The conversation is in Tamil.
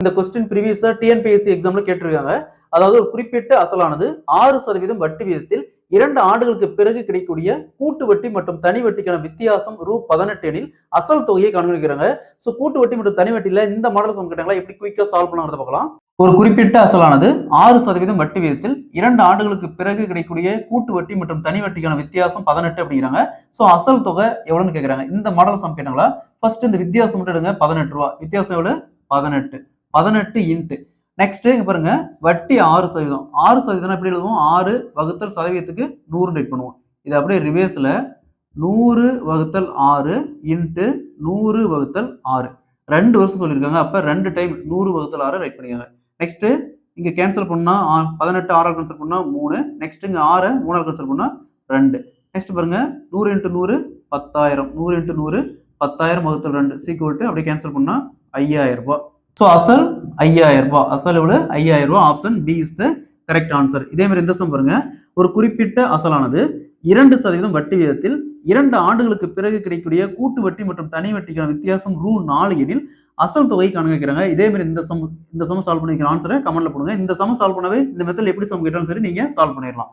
இந்த கொஸ்டின் ப்ரீவியஸா டிஎன்பிஎஸ்சி எக்ஸாம்ல கேட்டிருக்காங்க. அதாவது ஒரு குறிப்பிட்ட அசலானது 6% வட்டி வீதத்தில் 2 ஆண்டுகளுக்கு பிறகு கிடைக்கக்கூடிய கூட்டு வட்டி மற்றும் தனி வட்டிக்கான வித்தியாசம் ரூ. 18 எனில் அசல் தொகையை கண்டுபிடிக்கிறாங்க. சோ கூட்டு வட்டி மற்றும் தனி வட்டியில இந்த மாடல் சம் கேட்டாங்களா, எப்படி குயிக்கா சால்வ் பண்ணலாம்ன்றத பார்க்கலாம். ஒரு குறிப்பிட்ட அசலானது 6% வட்டி வீதத்தில் 2 ஆண்டுகளுக்கு பிறகு கிடைக்கக்கூடிய கூட்டு வட்டி மற்றும் தனி வட்டிக்கான வித்தியாசம் 18 அப்படிங்கிறாங்க. சோ அசல் தொகை எவ்வளவுன்னு கேக்குறாங்க. இந்த மாடல் சம் கேட்டாங்களா, ஃபர்ஸ்ட் இந்த வித்தியாசம் மட்டும் எடுங்க. 18 ரூபாய். வித்தியாசம் எவ்வளவு? 18 இன்ட்டு நெக்ஸ்ட் இங்க பாருங்க, வட்டி 6%. 6% எப்படி எழுதுவோம்? 6 வகுத்தல் சதவீதத்துக்கு 100 ரைட் பண்ணுவோம். இது அப்படியே ரிவர்ஸ்ல 100 வகுத்தல் 6 இன்ட்டு 100 வகுத்தல் 6. 2 வருஷம் சொல்லியிருக்காங்க. அப்ப 2 டைம் 100 வகுத்தல் 6 ரைட் பண்ணிக்கோங்க. நெக்ஸ்ட் இங்க கேன்சல் பண்ணா 18 6 கேன்சல் பண்ணா 3. நெக்ஸ்ட் இங்க 6 3 கேன்சல் பண்ணா 2. நெக்ஸ்ட் பாருங்க, 100 இன்ட்டு 100 10,000. 100 இன்ட்டு 100 10,000 வகுத்தல் 2 சீக்குவல் டு அப்படியே கேன்சல் பண்ணா 5,000 ரூபாய். சோ அசல் 5,000 ரூபாய். அசல் எவ்வளவு? 5,000 ரூபாய். Option B is the correct answer. இதே மாதிரி இந்த சம் பாருங்க, ஒரு குறிப்பிட்ட அசலானது 2% வட்டி வீதத்தில் 2 ஆண்டுகளுக்கு பிறகு கிடைக்கக்கூடிய கூட்டு வட்டி மற்றும் தனி வட்டிக்கான வித்தியாசம் ரூ. 4 எனில் அசல் தொகை கணக்கிக்கிறாங்க. இதே மாதிரி இந்த சம் சால்வ் பண்ணிக்கிற ஆன்சரை கமெண்ட்ல போடுங்க. இந்த சம் சால்வ் பண்ணவே இந்த மெத்தட் எப்படி சம் கேட்டாலும் சரி நீங்க சால்வ் பண்ணிடலாம்.